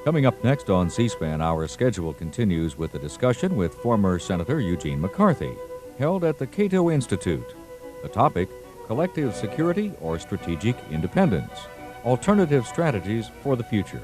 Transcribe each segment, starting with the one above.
Coming up next on C-SPAN, our schedule continues with a discussion with former Senator Eugene McCarthy, held at the CATO Institute. The topic, collective security or strategic independence, alternative strategies for the future.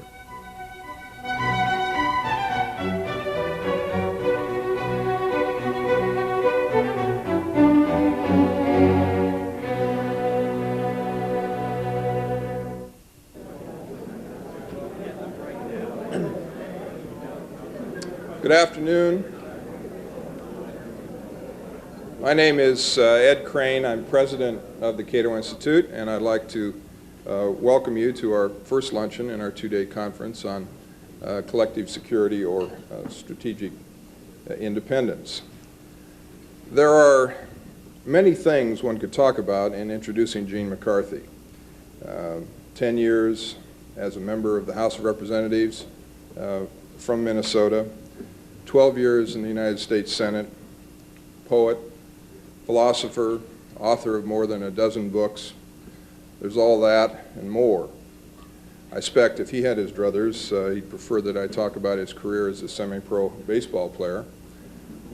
Good afternoon. My name is Ed Crane. I'm president of the Cato Institute, and I'd like to welcome you to our first luncheon in our two-day conference on collective security or strategic independence. There are many things one could talk about in introducing Gene McCarthy. 10 years as a member of the House of Representatives from Minnesota, 12 years in the United States Senate, poet, philosopher, author of more than a dozen books. There's all that and more. I expect if he had his druthers, he'd prefer that I talk about his career as a semi-pro baseball player,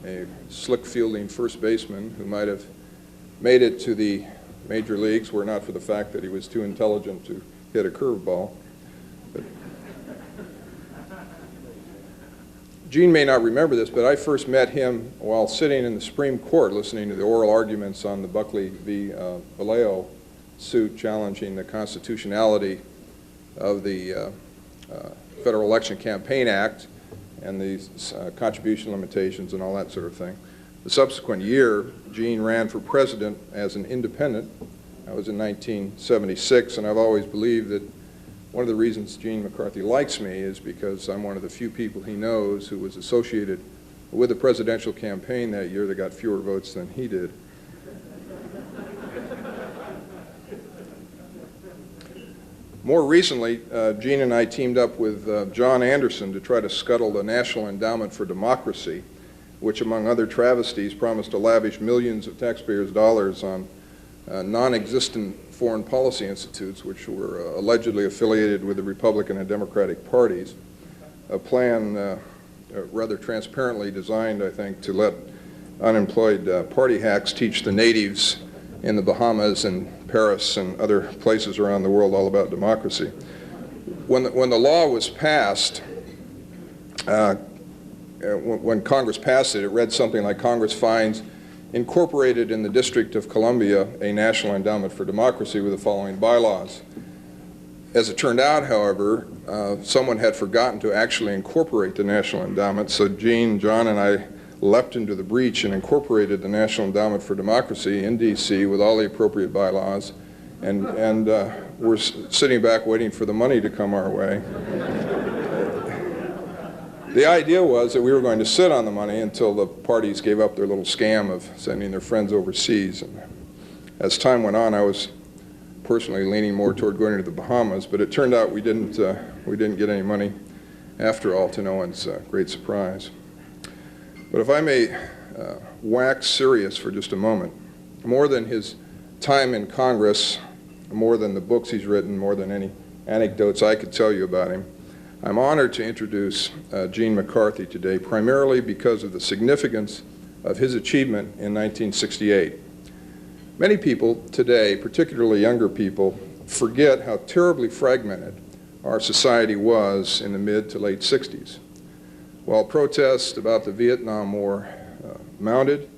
a slick fielding first baseman who might have made it to the major leagues were it not for the fact that he was too intelligent to hit a curveball. Gene may not remember this, but I first met him while sitting in the Supreme Court listening to the oral arguments on the Buckley v. Vallejo suit challenging the constitutionality of the Federal Election Campaign Act and the contribution limitations and all that sort of thing. The subsequent year, Gene ran for president as an independent. That was in 1976, and I've always believed that one of the reasons Gene McCarthy likes me is because I'm one of the few people he knows who was associated with the presidential campaign that year that got fewer votes than he did. More recently, Gene and I teamed up with John Anderson to try to scuttle the National Endowment for Democracy, which, among other travesties, promised to lavish millions of taxpayers' dollars on non-existent foreign policy institutes, which were allegedly affiliated with the Republican and Democratic parties, a plan rather transparently designed, I think, to let unemployed party hacks teach the natives in the Bahamas and Paris and other places around the world all about democracy. When the law was passed, when Congress passed it, it read something like Congress finds incorporated in the District of Columbia a National Endowment for Democracy with the following bylaws. As it turned out, however, someone had forgotten to actually incorporate the National Endowment, so Gene, John, and I leapt into the breach and incorporated the National Endowment for Democracy in D.C. with all the appropriate bylaws, and we're sitting back waiting for the money to come our way. The idea was that we were going to sit on the money until the parties gave up their little scam of sending their friends overseas. And as time went on, I was personally leaning more toward going to the Bahamas, but it turned out we didn't get any money after all, to no one's great surprise. But if I may wax serious for just a moment, more than his time in Congress, more than the books he's written, more than any anecdotes I could tell you about him, I'm honored to introduce Gene McCarthy today, primarily because of the significance of his achievement in 1968. Many people today, particularly younger people, forget how terribly fragmented our society was in the mid to late 60s. While protests about the Vietnam War mounted,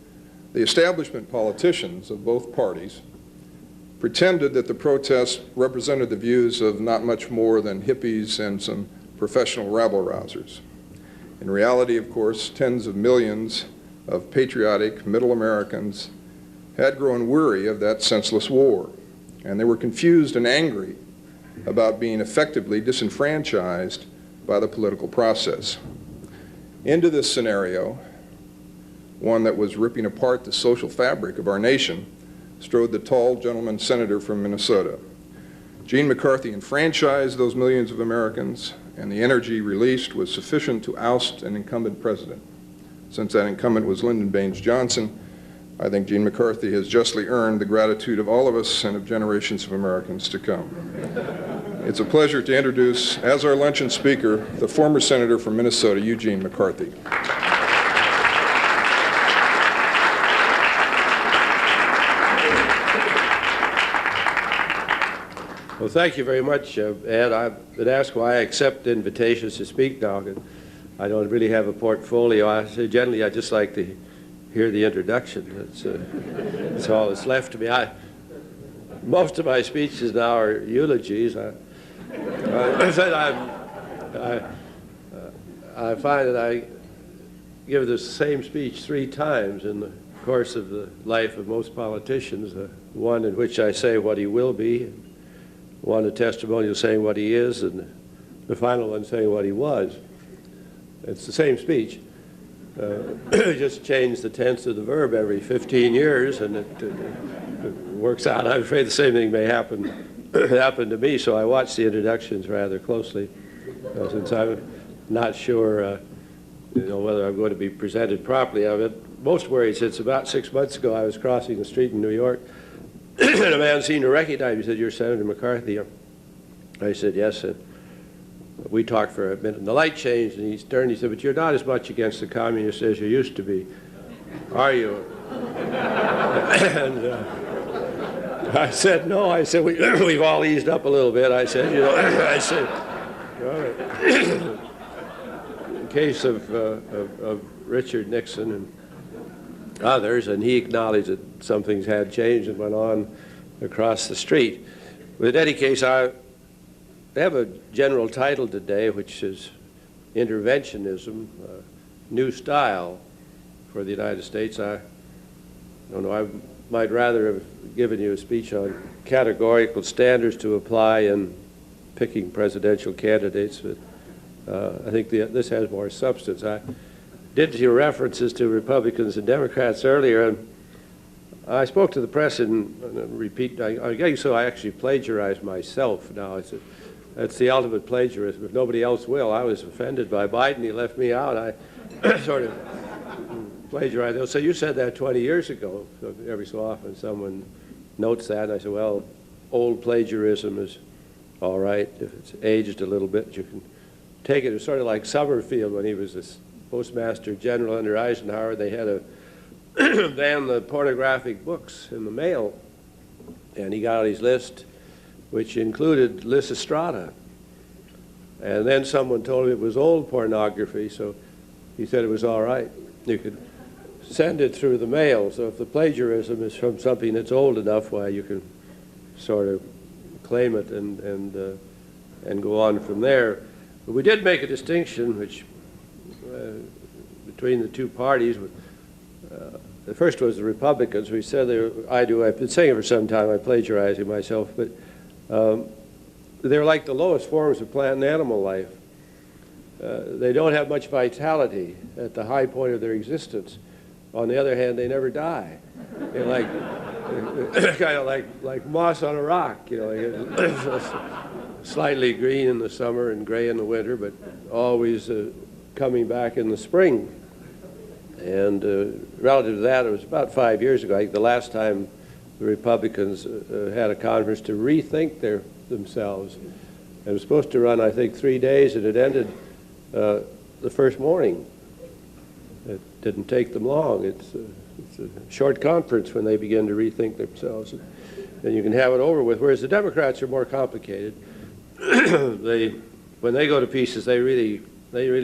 the establishment politicians of both parties pretended that the protests represented the views of not much more than hippies and some professional rabble-rousers. In reality, of course, tens of millions of patriotic middle Americans had grown weary of that senseless war, and they were confused and angry about being effectively disenfranchised by the political process. Into this scenario, one that was ripping apart the social fabric of our nation, strode the tall gentleman senator from Minnesota. Gene McCarthy enfranchised those millions of Americans, and the energy released was sufficient to oust an incumbent president. Since that incumbent was Lyndon Baines Johnson, I think Gene McCarthy has justly earned the gratitude of all of us and of generations of Americans to come. It's a pleasure to introduce, as our luncheon speaker, the former senator from Minnesota, Eugene McCarthy. Well, thank you very much, Ed. I've been asked why I accept invitations to speak now. I don't really have a portfolio. I say generally I just like to hear the introduction. That's all that's left to me. Most of my speeches now are eulogies. I find that I give the same speech 3 times in the course of the life of most politicians. One in which I say what he will be, one a testimonial saying what he is, and the final one saying what he was. It's the same speech. Just change the tense of the verb every 15 years, and it works out. I'm afraid the same thing may happen to me, so I watch the introductions rather closely, since I'm not sure whether I'm going to be presented properly. I've been most worried since about 6 months ago. I was crossing the street in New York, and a man seemed to recognize me. He said, "You're Senator McCarthy." I said, "Yes." And we talked for a minute, and the light changed, and he turned. He said, "But you're not as much against the communists as you used to be, are you?" And I said, "No." I said, "We've all eased up a little bit." I said, I said, all right. In case of Richard Nixon and others, and he acknowledged that some things had changed and went on across the street. But in any case, I have a general title today, which is Interventionism, New Style for the United States. I don't know, I might rather have given you a speech on categorical standards to apply in picking presidential candidates, but I think this has more substance. I did your references to Republicans and Democrats earlier, and I spoke to the press and repeat. I guess so. I actually plagiarized myself. Now that's the ultimate plagiarism. If nobody else will, I was offended by Biden. He left me out. I sort of plagiarized. So you said that 20 years ago. So every so often someone notes that, and I said, well, old plagiarism is all right if it's aged a little bit. You can take it. It's sort of like Summerfield when he was this Postmaster General under Eisenhower. They had to ban the pornographic books in the mail, and he got out his list, which included Lysistrata. And then someone told him it was old pornography, so he said it was all right. You could send it through the mail. So if the plagiarism is from something that's old enough, why you can sort of claim it and go on from there. But we did make a distinction, which between the two parties. The first was the Republicans. We said I've been saying it for some time. I'm plagiarizing myself, but they're like the lowest forms of plant and animal life. They don't have much vitality at the high point of their existence. On the other hand, they never die. They're like kind of like moss on a rock. Slightly green in the summer and gray in the winter, but always coming back in the spring. And relative to that, it was about 5 years ago, I think the last time the Republicans had a conference to rethink themselves. It was supposed to run, I think, 3 days, and it ended the first morning. It didn't take them long. It's a short conference when they begin to rethink themselves. And you can have it over with, whereas the Democrats are more complicated. When they go to pieces, they really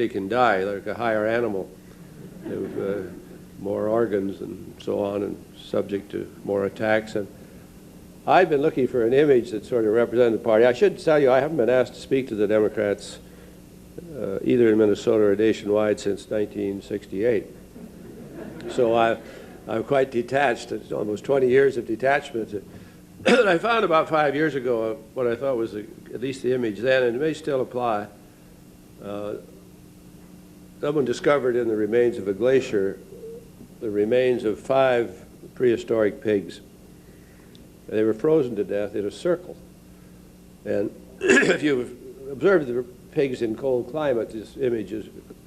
can die. They're like a higher animal. They have more organs and so on, and subject to more attacks. And I've been looking for an image that sort of represented the party. I should tell you, I haven't been asked to speak to the Democrats either in Minnesota or nationwide since 1968. So I'm quite detached. It's almost 20 years of detachment. I found about 5 years ago what I thought was at least the image then, and it may still apply. Someone discovered in the remains of a glacier the remains of 5 prehistoric pigs. They were frozen to death in a circle. And if you observe the pigs in cold climates, this image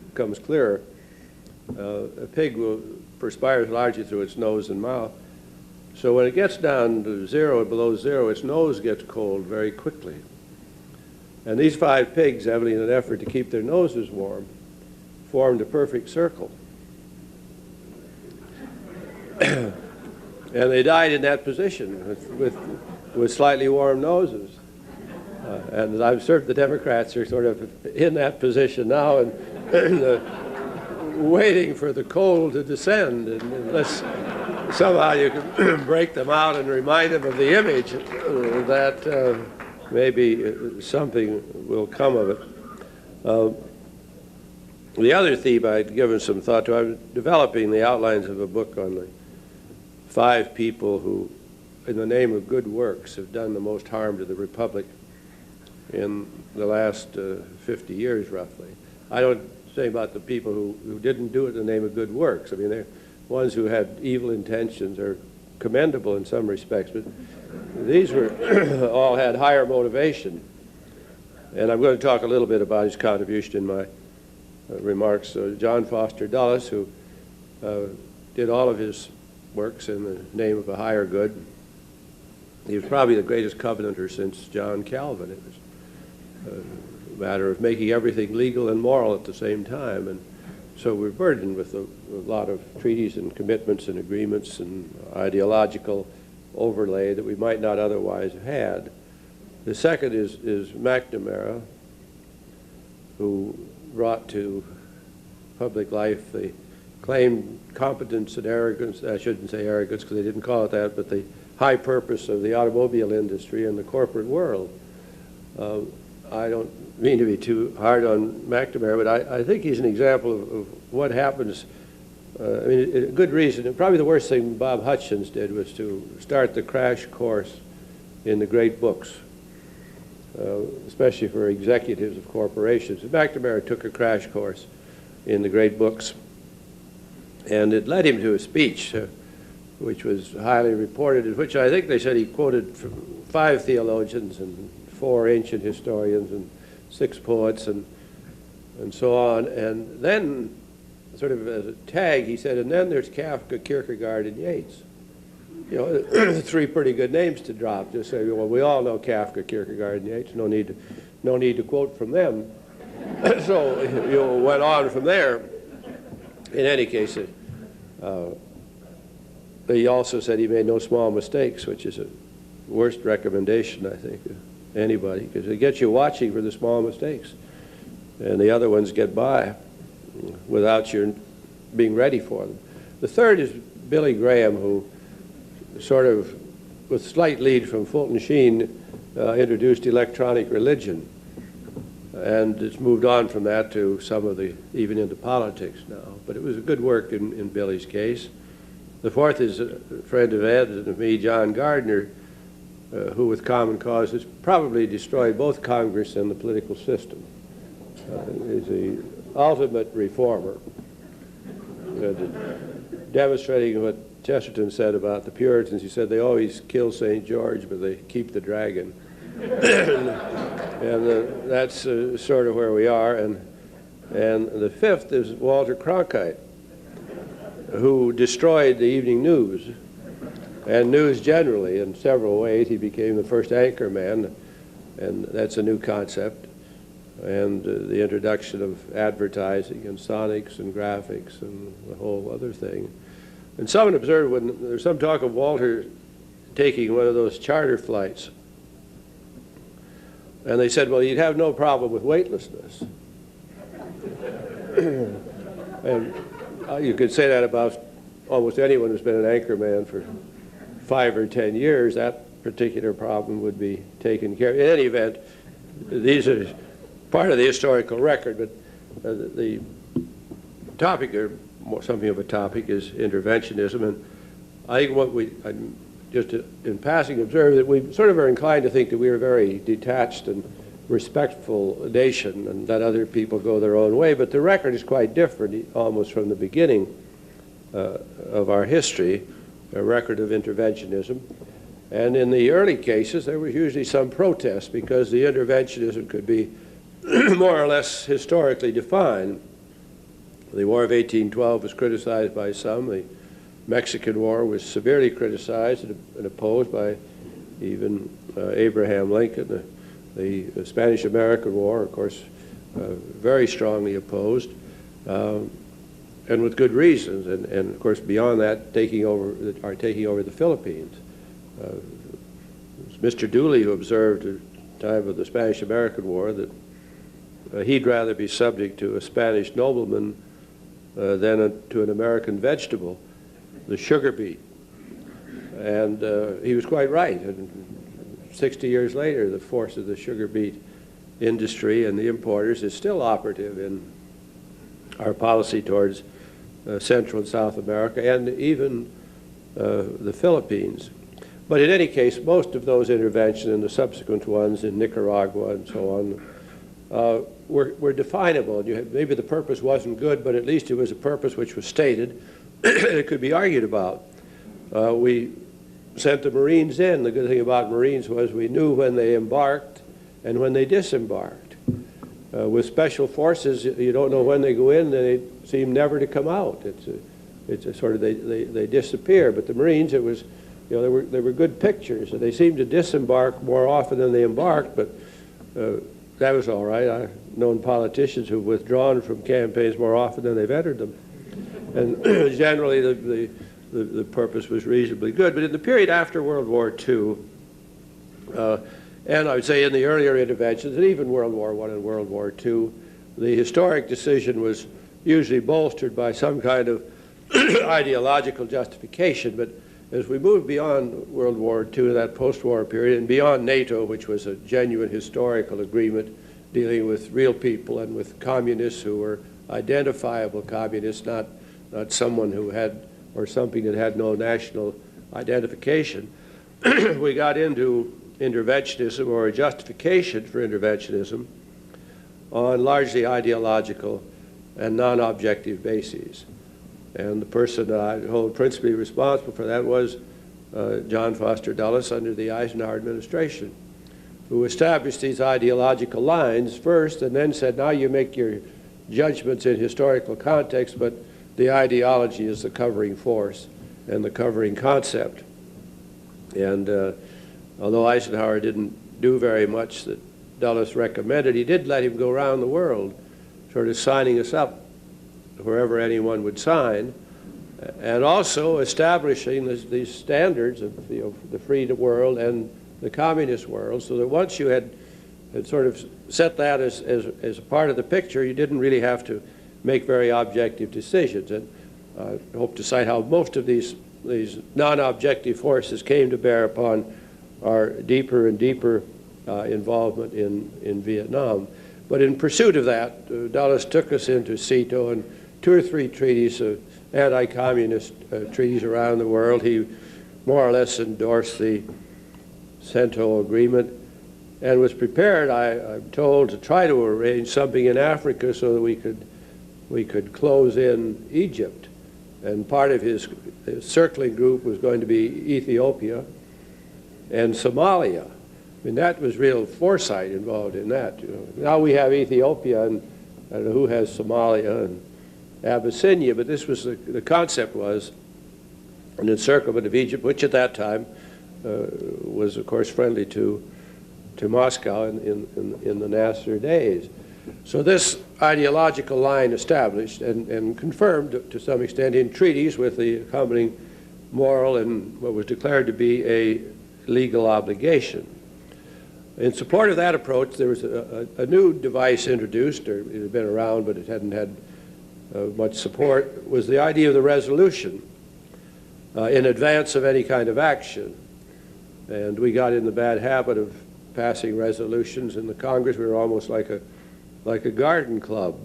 becomes clearer. A pig perspires largely through its nose and mouth. So when it gets down to 0 or below 0, its nose gets cold very quickly. And these 5 pigs, evidently in an effort to keep their noses warm, formed a perfect circle. And they died in that position with slightly warm noses. And I'm certain the Democrats are sort of in that position now and waiting for the cold to descend. And unless somehow you can break them out and remind them of the image, that maybe something will come of it. The other theme I'd given some thought to, I'm developing the outlines of a book on the 5 people who, in the name of good works, have done the most harm to the Republic in the last 50 years, roughly. I don't say about the people who didn't do it in the name of good works. I mean, they're ones who had evil intentions are commendable in some respects, but these were all had higher motivation. And I'm going to talk a little bit about his contribution in my remarks. John Foster Dulles, who did all of his works in the name of a higher good. He was probably the greatest covenanter since John Calvin. It was a matter of making everything legal and moral at the same time. And so we're burdened with a lot of treaties and commitments and agreements and ideological overlay that we might not otherwise have had. The second is McNamara, who brought to public life the claimed competence and arrogance, I shouldn't say arrogance because they didn't call it that, but the high purpose of the automobile industry and the corporate world. I don't mean to be too hard on McNamara, but I think he's an example of what happens. I mean, a good reason, and probably the worst thing Bob Hutchins did was to start the crash course in the great books, especially for executives of corporations. McNamara took a crash course in the great books, and it led him to a speech which was highly reported, in which I think they said he quoted from 5 theologians and 4 ancient historians and 6 poets and so on. And then, sort of as a tag, he said, and then there's Kafka, Kierkegaard, and Yeats. You know, 3 pretty good names to drop. Just say, well, we all know Kafka, Kierkegaard, and Yeats. No need to quote from them. So you went on from there. In any case, he also said he made no small mistakes, which is a worst recommendation, I think, of anybody, because it gets you watching for the small mistakes, and the other ones get by without your being ready for them. The third is Billy Graham, who sort of, with slight lead from Fulton Sheen, introduced electronic religion, and it's moved on from that to some of the, even into politics now. But it was a good work in Billy's case. The fourth is a friend of Ed's and of me, John Gardner, who with Common Cause has probably destroyed both Congress and the political system. He's the ultimate reformer, demonstrating what Chesterton said about the Puritans. He said they always kill St. George, but they keep the dragon. And that's sort of where we are. And the fifth is Walter Cronkite, who destroyed the evening news and news generally in several ways. He became the first anchor man, and that's a new concept. And the introduction of advertising and sonics and graphics and the whole other thing. And someone observed when there's some talk of Walter taking one of those charter flights, and they said, well, you'd have no problem with weightlessness. And you could say that about almost anyone who's been an anchorman for 5 or 10 years. That particular problem would be taken care of. In any event, these are part of the historical record, but the topic, or more something of a topic, is interventionism. And I think what I just in passing observe that we sort of are inclined to think that we are a very detached and respectful nation and that other people go their own way, but the record is quite different almost from the beginning of our history, a record of interventionism. And in the early cases, there was usually some protest because the interventionism could be more or less historically defined. The War of 1812 was criticized by some. The Mexican War was severely criticized and opposed by even Abraham Lincoln. The Spanish-American War, of course, very strongly opposed, and with good reasons. And of course, beyond that, taking over the Philippines. It was Mr. Dooley who observed at the time of the Spanish-American War that he'd rather be subject to a Spanish nobleman than to an American vegetable, the sugar beet. And he was quite right. And 60 years later, the force of the sugar beet industry and the importers is still operative in our policy towards Central and South America and even the Philippines. But in any case, most of those interventions and the subsequent ones in Nicaragua and so on were definable. Maybe the purpose wasn't good, but at least it was a purpose which was stated. It could be argued about. We sent the Marines in. The good thing about Marines was we knew when they embarked and when they disembarked. With special forces, you don't know when they go in, they seem never to come out. It's a sort of, they disappear. But the Marines, it was, you know, they were good pictures. And they seemed to disembark more often than they embarked, but that was all right. I've known politicians who've withdrawn from campaigns more often than they've entered them. And generally, the purpose was reasonably good. But in the period after World War II, and I would say in the earlier interventions, and even World War I and World War II, the historic decision was usually bolstered by some kind of ideological justification. But as we moved beyond World War II, that post-war period, and beyond NATO, which was a genuine historical agreement dealing with real people and with communists who were identifiable communists, not someone who had, or something that had no national identification, we got into interventionism, or a justification for interventionism, on largely ideological and non-objective bases. And the person that I hold principally responsible for that was John Foster Dulles under the Eisenhower administration, who established these ideological lines first and then said, now you make your judgments in historical context, but the ideology is the covering force and the covering concept. And although Eisenhower didn't do very much that Dulles recommended, he did let him go around the world, sort of signing us up wherever anyone would sign, and also establishing these standards of the free world and the communist world, so that once you had sort of set that as a part of the picture, you didn't really have to make very objective decisions. And I hope to cite how most of these non-objective forces came to bear upon our deeper and deeper involvement in Vietnam. But in pursuit of that, Dulles took us into CATO and 2 or 3 treaties, anti-communist treaties around the world. He more or less endorsed the CENTO agreement and was prepared, I'm told, to try to arrange something in Africa so that we could close in Egypt. And part of his circling group was going to be Ethiopia and Somalia. I mean, that was real foresight involved in that. You know. Now we have Ethiopia, and I don't know who has Somalia and Abyssinia, but this was the concept was an encirclement of Egypt, which at that time was, of course, friendly to Moscow in the Nasser days. So this ideological line established and confirmed to some extent in treaties with the accompanying moral and what was declared to be a legal obligation. In support of that approach, there was a new device introduced, or it had been around but it hadn't had much support, was the idea of the resolution in advance of any kind of action. And we got in the bad habit of passing resolutions in the Congress. We were almost like a garden club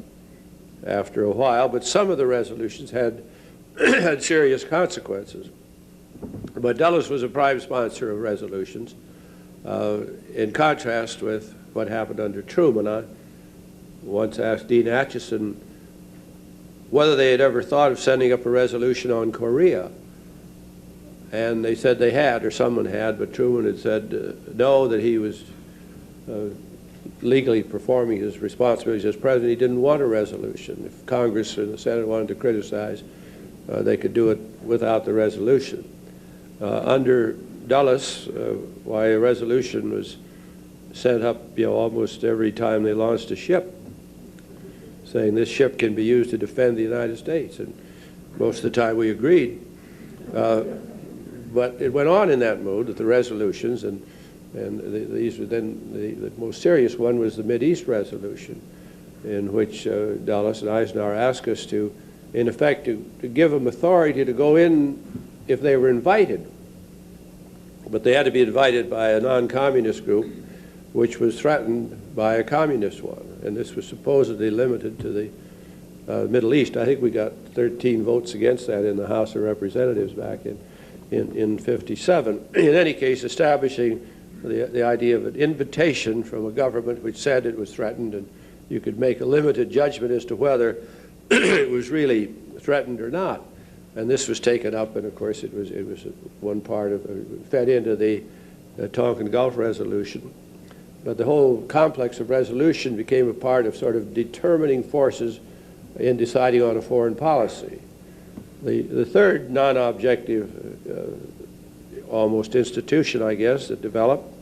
after a while, but some of the resolutions had serious consequences. But Dulles was a prime sponsor of resolutions, in contrast with what happened under Truman. I once asked Dean Acheson whether they had ever thought of sending up a resolution on Korea. And they said they had, or someone had, but Truman had said no, that he was legally performing his responsibilities as president. He didn't want a resolution. If Congress or the Senate wanted to criticize, they could do it without the resolution. Under Dulles, why a resolution was sent up, almost every time they launched a ship, saying this ship can be used to defend the United States. And most of the time we agreed. But it went on in that mood with the resolutions, and these were then the most serious one was the Mideast resolution, in which Dulles and Eisenhower asked us to, in effect, to give them authority to go in if they were invited. But they had to be invited by a non-communist group, which was threatened by a communist one. And this was supposedly limited to the Middle East. I think we got 13 votes against that in the House of Representatives back in 57. In any case, establishing the idea of an invitation from a government which said it was threatened, and you could make a limited judgment as to whether it was really threatened or not. And this was taken up, and of course it was one part of, fed into the Tonkin Gulf resolution. But the whole complex of resolution became a part of sort of determining forces in deciding on a foreign policy. The third non-objective, almost institution, I guess, that developed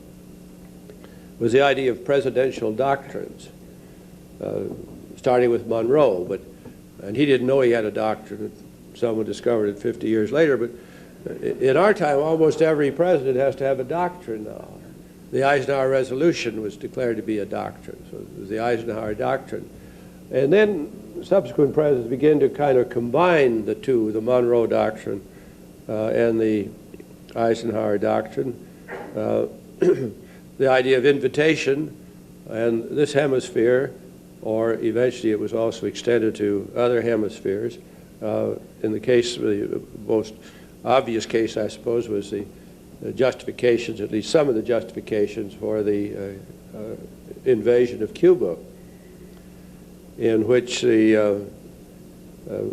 was the idea of presidential doctrines, starting with Monroe. And he didn't know he had a doctrine. Someone discovered it 50 years later. But in our time, almost every president has to have a doctrine now. The Eisenhower resolution was declared to be a doctrine, so it was the Eisenhower doctrine. And then subsequent presidents began to kind of combine the two, the Monroe doctrine and the Eisenhower doctrine. The idea of invitation and this hemisphere, or eventually it was also extended to other hemispheres. In the case, the most obvious case, I suppose, was the justifications, at least some of the justifications for the invasion of Cuba, in which the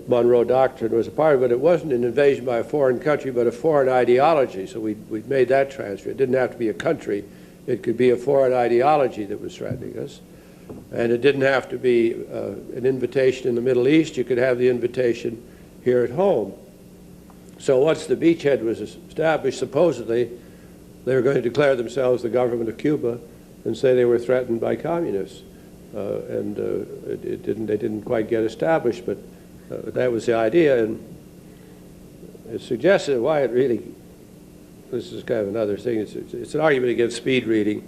Monroe Doctrine was a part of it. It wasn't an invasion by a foreign country, but a foreign ideology. So we made that transfer. It didn't have to be a country. It could be a foreign ideology that was threatening us. And it didn't have to be an invitation in the Middle East. You could have the invitation here at home. So once the beachhead was established, supposedly, they were going to declare themselves the government of Cuba and say they were threatened by communists. They didn't quite get established, but that was the idea. And it suggested why it really, this is kind of another thing, it's an argument against speed reading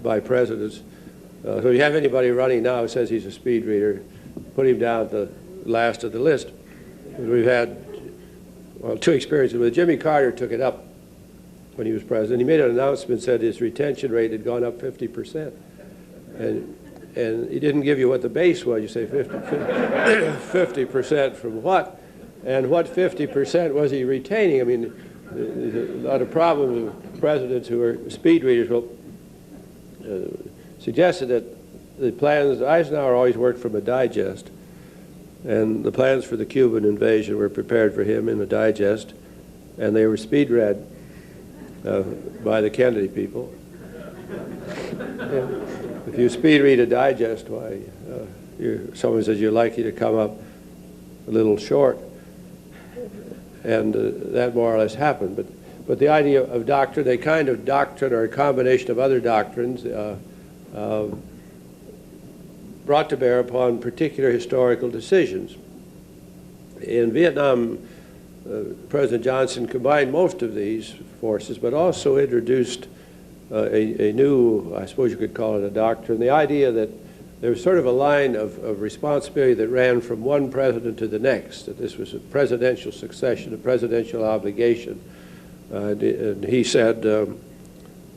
by presidents. So if you have anybody running now who says he's a speed reader, put him down at the last of the list. We've had, well, two experiences with it. Jimmy Carter took it up when he was president. He made an announcement, said his retention rate had gone up 50%. And he didn't give you what the base was. You say 50% from what? And what 50% was he retaining? I mean, there's a lot of problems with presidents who are speed readers. Well, suggested that the plans, Eisenhower always worked from a digest, and the plans for the Cuban invasion were prepared for him in a digest, and they were speed read by the Kennedy people. And if you speed read a digest, why, someone says you're likely to come up a little short, and that more or less happened. But the idea of doctrine, a kind of doctrine or a combination of other doctrines, brought to bear upon particular historical decisions. In Vietnam, President Johnson combined most of these forces, but also introduced a new, I suppose you could call it a doctrine, the idea that there was sort of a line of responsibility that ran from one president to the next, that this was a presidential succession, a presidential obligation. And he said,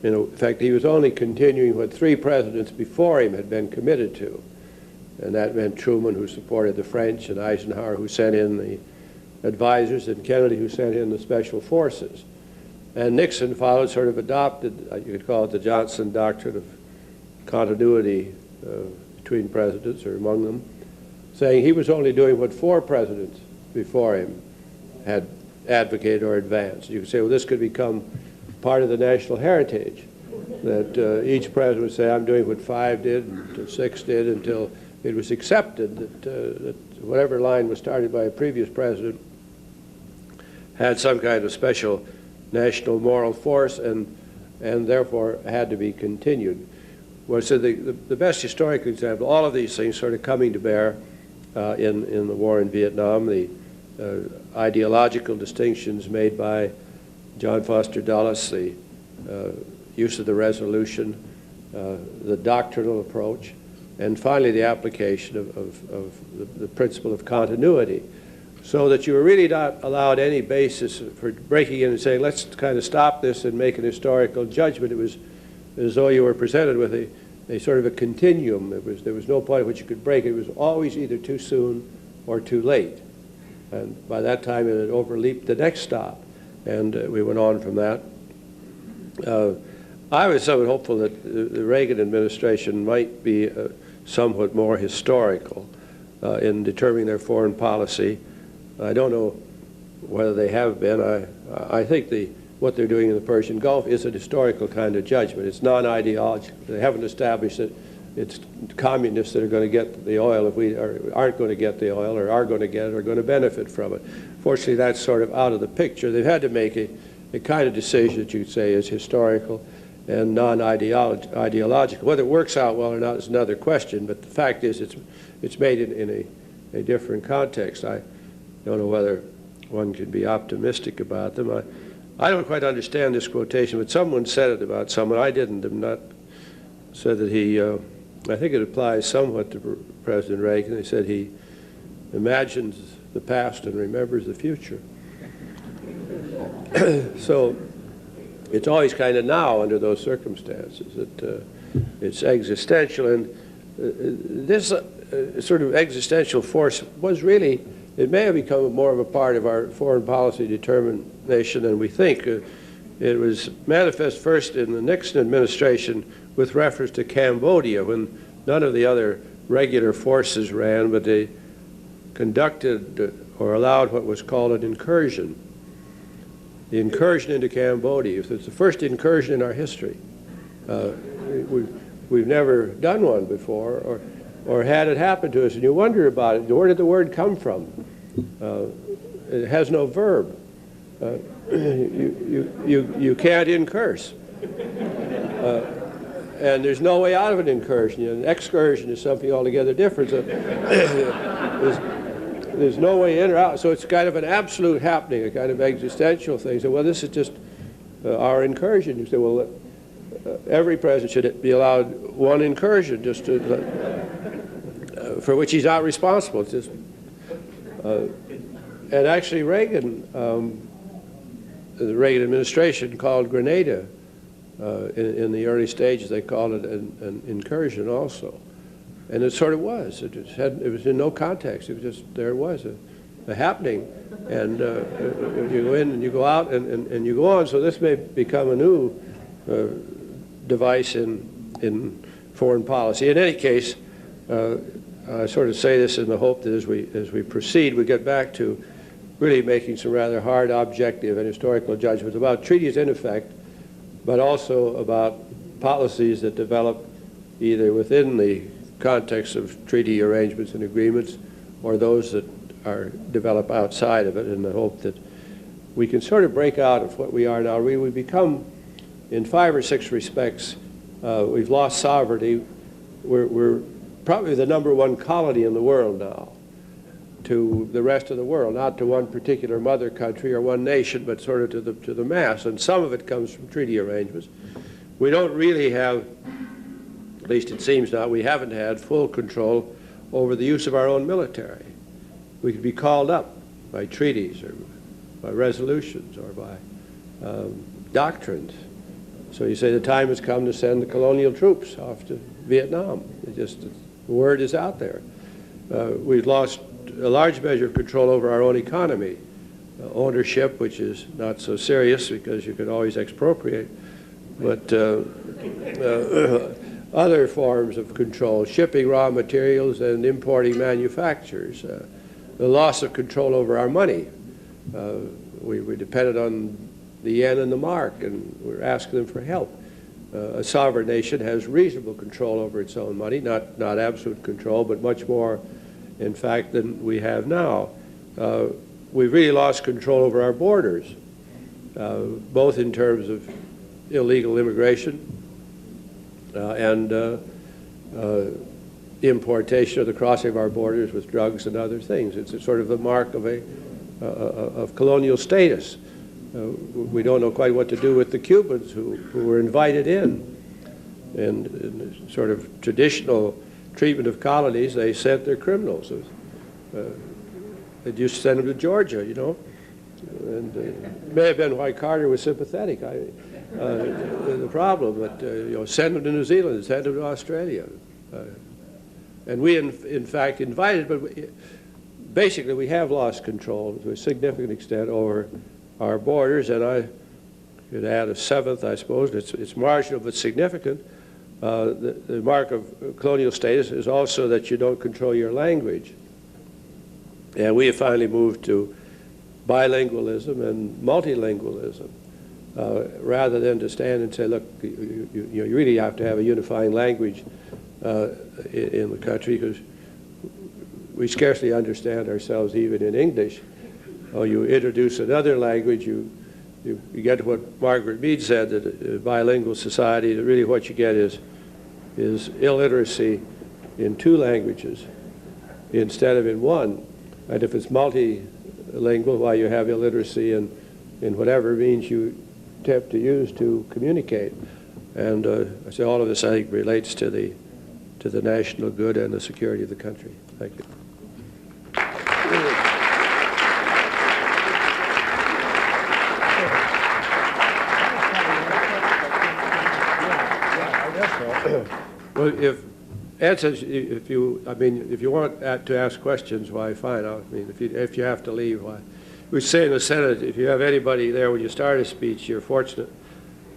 in fact, he was only continuing what three presidents before him had been committed to. And that meant Truman, who supported the French, and Eisenhower, who sent in the advisors, and Kennedy, who sent in the special forces. And Nixon followed, sort of adopted, you could call it the Johnson doctrine of continuity between presidents or among them, saying he was only doing what four presidents before him had advocated or advanced. You could say, well, this could become part of the national heritage, that each president would say, I'm doing what five did, and six did, until it was accepted that whatever line was started by a previous president had some kind of special national moral force, and and therefore had to be continued. Well, so the best historical example, all of these things sort of coming to bear in the war in Vietnam, the ideological distinctions made by John Foster Dulles, the use of the resolution, the doctrinal approach, and finally the application of the principle of continuity, so that you were really not allowed any basis for breaking in and saying, let's kind of stop this and make an historical judgment. It was as though you were presented with a sort of a continuum. There was no point at which you could break it. It was always either too soon or too late. And by that time, it had overleaped the next stop, and we went on from that. I was somewhat hopeful that the Reagan administration might be somewhat more historical in determining their foreign policy. I don't know whether they have been. I think what they're doing in the Persian Gulf is a historical kind of judgment. It's non-ideological. They haven't established that it's communists that are going to get the oil if we aren't going to get the oil, or are going to get it, or going to benefit from it. Fortunately, that's sort of out of the picture. They've had to make a kind of decision that you'd say is historical and non-ideological. Whether it works out well or not is another question, but the fact is it's made in a different context. I don't know whether one can be optimistic about them. I don't quite understand this quotation, but someone said it about someone. I didn't. I'm not said that he, I think it applies somewhat to President Reagan. They said he imagines the past and remembers the future. So it's always kind of now under those circumstances that it's existential. And this sort of existential force was really, it may have become more of a part of our foreign policy determination than we think. It was manifest first in the Nixon administration with reference to Cambodia, when none of the other regular forces ran, but they conducted or allowed what was called an incursion. The incursion into Cambodia. It's the first incursion in our history. We've never done one before, or had it happen to us, and you wonder about it. Where did the word come from? It has no verb. You can't incurse. And there's no way out of an incursion. An excursion is something altogether different. So there's no way in or out. So it's kind of an absolute happening, a kind of existential thing. So, well, this is just our incursion. You say, well, every president should be allowed one incursion, just to, for which he's not responsible. It's just, and actually, Reagan, the Reagan administration called Grenada. In the early stages, they called it an incursion also. And it sort of was. It was in no context. It was just, there it was, a happening. And you go in and you go out and you go on. So this may become a new device in foreign policy. In any case, I sort of say this in the hope that as we proceed, we get back to really making some rather hard objective and historical judgments about treaties in effect, but also about policies that develop either within the context of treaty arrangements and agreements, or those that are develop outside of it, in the hope that we can sort of break out of what we are now. We become, in 5 or 6 respects, we've lost sovereignty. We're probably the #1 colony in the world now to the rest of the world, not to one particular mother country or one nation, but sort of to the mass. And some of it comes from treaty arrangements. We don't really have, at least it seems not, we haven't had full control over the use of our own military. We could be called up by treaties or by resolutions or by doctrines. So you say the time has come to send the colonial troops off to Vietnam. The word is out there. We've lost a large measure of control over our own economy. Ownership, which is not so serious because you can always expropriate, but other forms of control, shipping raw materials and importing manufacturers. The loss of control over our money. We depended on the yen and the mark, and we're asking them for help. A sovereign nation has reasonable control over its own money, not absolute control, but much more, in fact, than we have now. We've really lost control over our borders, both in terms of illegal immigration and importation or the crossing of our borders with drugs and other things. It's a sort of the mark of of colonial status. We don't know quite what to do with the Cubans who were invited in. And in the sort of traditional treatment of colonies, they sent their criminals. They used to send them to Georgia, you know. And it may have been why Carter was sympathetic. The problem, but you know, send them to New Zealand, send them to Australia. And we, in fact, invited, but basically we have lost control to a significant extent over our borders, and I could add a seventh, I suppose. It's marginal but significant. The mark of colonial status is also that you don't control your language. And we have finally moved to bilingualism and multilingualism, rather than to stand and say, look, you really have to have a unifying language in the country, because we scarcely understand ourselves even in English. You introduce another language, you get to what Margaret Mead said, that a bilingual society, that really what you get is illiteracy in two languages instead of in one. And if it's multilingual, why you have illiteracy in whatever means you attempt to use to communicate. And I say all of this, I think, relates to the national good and the security of the country. Thank you. Well, if Ed says, if you want to ask questions, why, fine. I mean, if you have to leave, why? We say in the Senate, if you have anybody there when you start a speech, you're fortunate.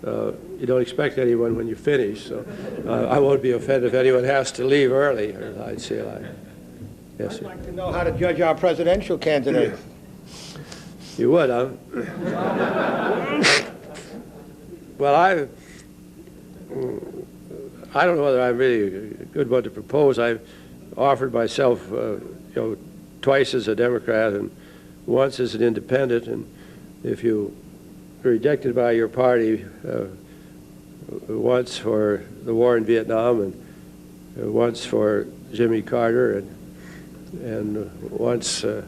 You don't expect anyone when you finish, so I won't be offended if anyone has to leave early. I'd say, yes, sir. I'd like to know how to judge our presidential candidate. You would, huh? Well, I don't know whether I'm really a good one to propose. I've offered myself, twice as a Democrat and once as an independent. And if you are rejected by your party, once for the war in Vietnam and once for Jimmy Carter and once for,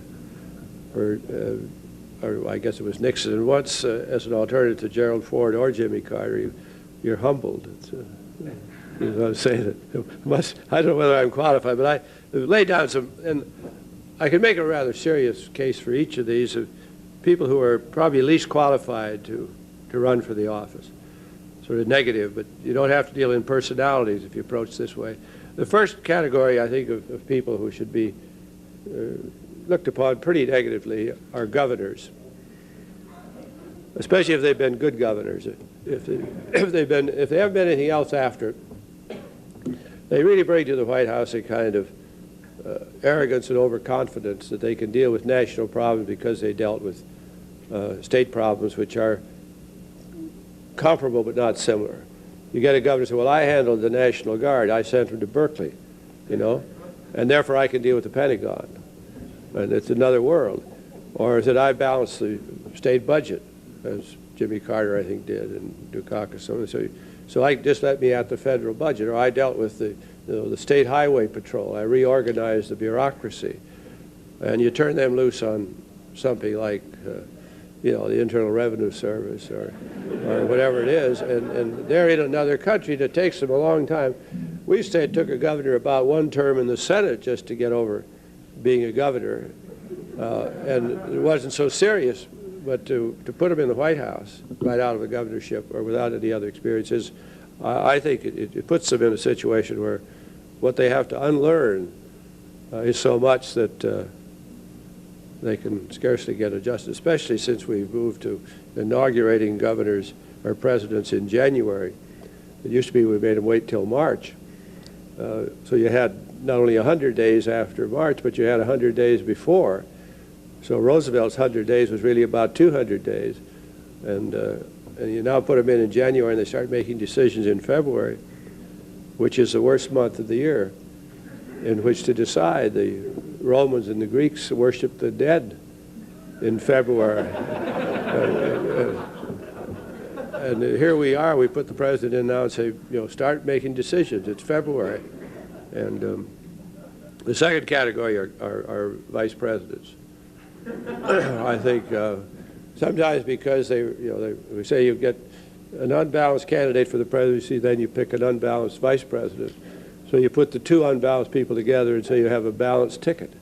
or I guess it was Nixon, and once as an alternative to Gerald Ford or Jimmy Carter, you're humbled. You know what I'm saying? I don't know whether I'm qualified, but I laid down some, and I can make a rather serious case for each of these of people who are probably least qualified to run for the office. Sort of negative, but you don't have to deal in personalities if you approach this way. The first category, I think, of people who should be looked upon pretty negatively are governors, especially if they've been good governors. If they haven't been anything else after, they really bring to the White House a kind of arrogance and overconfidence that they can deal with national problems because they dealt with state problems which are comparable but not similar. You get a governor who says, well, I handled the National Guard. I sent him to Berkeley, you know, and therefore I can deal with the Pentagon. And it's another world. Or is it I balanced the state budget, as Jimmy Carter, I think, did, and Dukakis. So I just let me at the federal budget. Or I dealt with the state highway patrol. I reorganized the bureaucracy. And you turn them loose on something like, the Internal Revenue Service or whatever it is, and they're in another country that takes them a long time. We used to say it took a governor about one term in the Senate just to get over being a governor, and it wasn't so serious. But to put them in the White House right out of the governorship or without any other experiences, I think it puts them in a situation where what they have to unlearn is so much that they can scarcely get adjusted, especially since we've moved to inaugurating governors or presidents in January. It used to be we made them wait till March. So you had not only 100 days after March, but you had 100 days before. So Roosevelt's 100 days was really about 200 days. And you now put them in January, and they start making decisions in February, which is the worst month of the year, in which to decide. The Romans and the Greeks worshiped the dead in February. And here we are, we put the president in now and say, start making decisions. It's February. And the second category are vice presidents. I think sometimes because we say you get an unbalanced candidate for the presidency, then you pick an unbalanced vice president. So you put the two unbalanced people together and say you have a balanced ticket.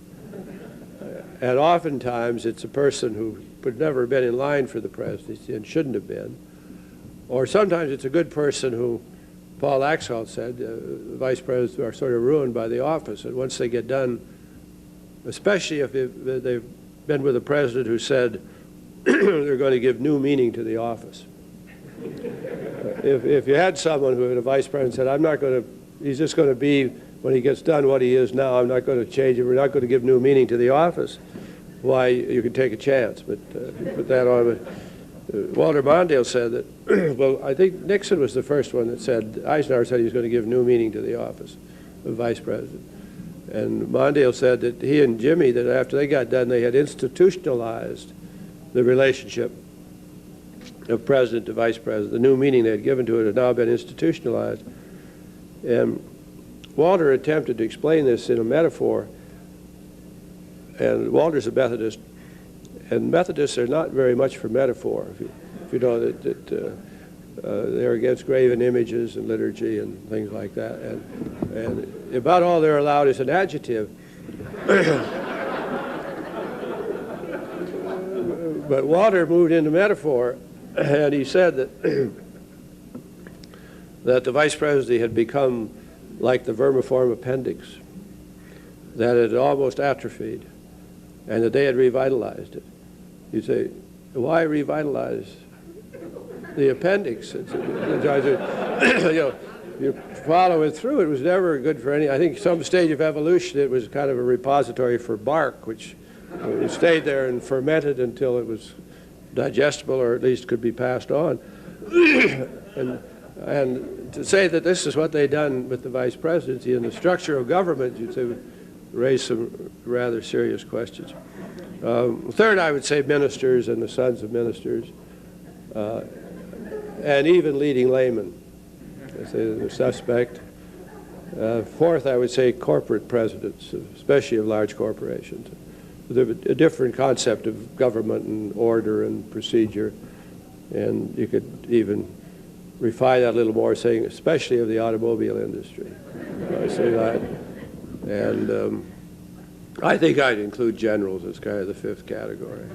And oftentimes it's a person who would never have been in line for the presidency and shouldn't have been. Or sometimes it's a good person who, Paul Axel said, vice presidents are sort of ruined by the office. And once they get done, especially if they've been with a president who said they're going to give new meaning to the office. If you had someone who had a vice president said, I'm not going to, he's just going to be, when he gets done what he is now, I'm not going to change it, we're not going to give new meaning to the office, why, you can take a chance. But put that on. Walter Mondale said that, well, I think Nixon was the first one that said, Eisenhower said he was going to give new meaning to the office of vice president. And Mondale said that he and Jimmy, that after they got done, they had institutionalized the relationship of president to vice president. The new meaning they had given to it had now been institutionalized. And Walter attempted to explain this in a metaphor, and Walter's a Methodist, and Methodists are not very much for metaphor. If you know that they're against graven images and liturgy and things like that, and about all they're allowed is an adjective. But Walter moved into metaphor, and he said that that the vice presidency had become like the vermiform appendix, that it had almost atrophied, and that they had revitalized it. You say, why revitalize the appendix? You follow it through. It was never good for any. I think some stage of evolution, it was kind of a repository for bark, which stayed there and fermented until it was digestible, or at least could be passed on. And to say that this is what they'd done with the vice presidency and the structure of government, you'd say, would raise some rather serious questions. Third, I would say ministers and the sons of ministers, and even leading laymen. I say they're suspect. Fourth, I would say corporate presidents, especially of large corporations. There's a different concept of government and order and procedure, and you could even refine that a little more, saying especially of the automobile industry. I say that. And I think I'd include generals as kind of the fifth category.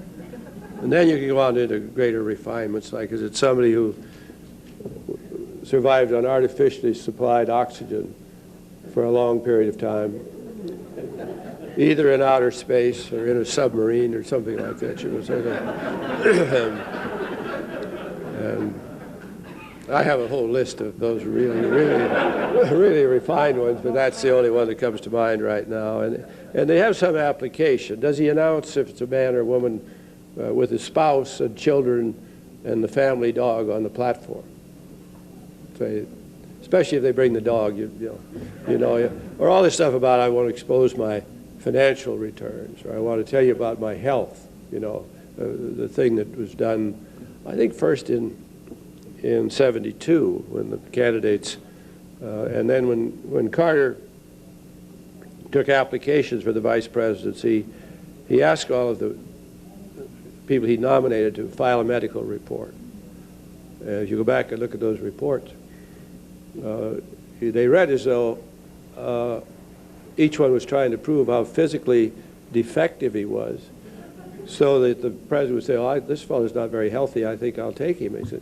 And then you can go on into greater refinements, like is it somebody who survived on artificially supplied oxygen for a long period of time, either in outer space or in a submarine or something like that. You know, and I have a whole list of those really refined ones, but that's the only one that comes to mind right now. And they have some application. Does he announce if it's a man or woman with his spouse and children and the family dog on the platform? Say, especially if they bring the dog, or all this stuff about I want to expose my financial returns, or I want to tell you about my health, the thing that was done, I think first in 72 when the candidates, and then when Carter took applications for the vice presidency, he asked all of the people he nominated to file a medical report. If you go back and look at those reports, they read as though each one was trying to prove how physically defective he was, so that the president would say, "Oh, this fellow's not very healthy. I think I'll take him." He said,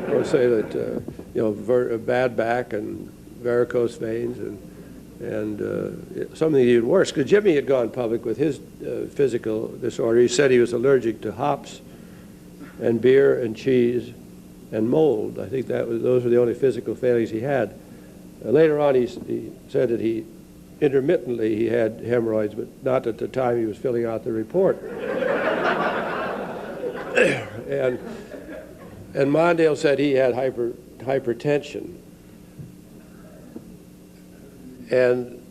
or say that a bad back and varicose veins and something even worse. Because Jimmy had gone public with his physical disorder. He said he was allergic to hops and beer and cheese and mold. I think those were the only physical failings he had. Later on, he said that he had hemorrhoids, but not at the time he was filling out the report. and Mondale said he had hypertension. And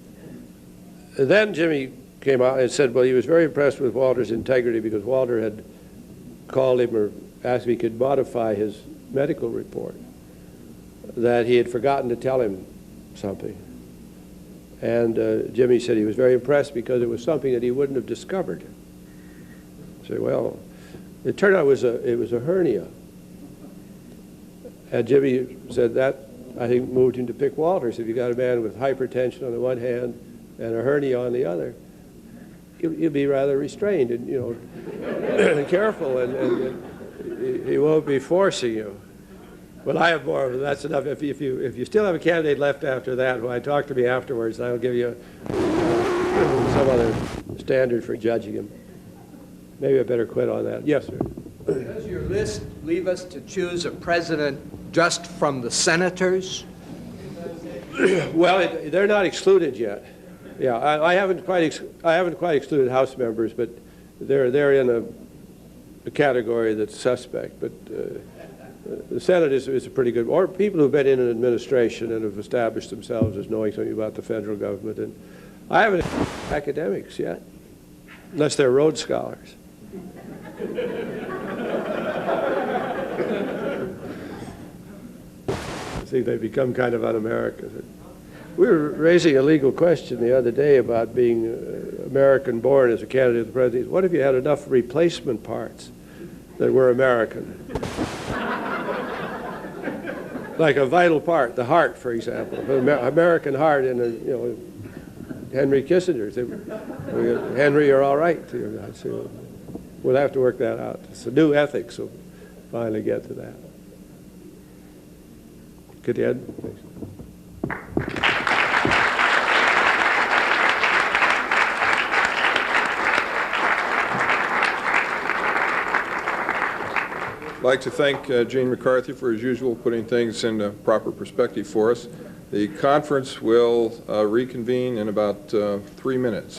then Jimmy came out and said, well, he was very impressed with Walter's integrity because Walter had called him or asked if he could modify his medical report, that he had forgotten to tell him something. And Jimmy said he was very impressed because it was something that he wouldn't have discovered. I said, well, it turned out it was a hernia. And Jimmy said that, I think, moved him to pick Walters. If you got a man with hypertension on the one hand and a hernia on the other, you'll be rather restrained and, careful, and he won't be forcing you. Well, I have more, that's enough. If you still have a candidate left after that, who I talk to me afterwards, I'll give you some other standard for judging him. Maybe I better quit on that. Yes, sir. Does your list leave us to choose a president just from the senators? Well, they're not excluded yet. Yeah, I haven't quite excluded House members, but they're in a category that's suspect. But the Senate is a pretty good, or people who've been in an administration and have established themselves as knowing something about the federal government. And I haven't academics yet, unless they're Rhodes Scholars. I think they become kind of un-American. We were raising a legal question the other day about being American-born as a candidate for the presidency. What if you had enough replacement parts that were American? Like a vital part, the heart, for example, American heart in Henry Kissinger's. Henry, you're all right. We'll have to work that out. It's a new ethics will finally get to that. Good, Ed? Thanks. I'd like to thank Gene McCarthy for, as usual, putting things into proper perspective for us. The conference will reconvene in about 3 minutes.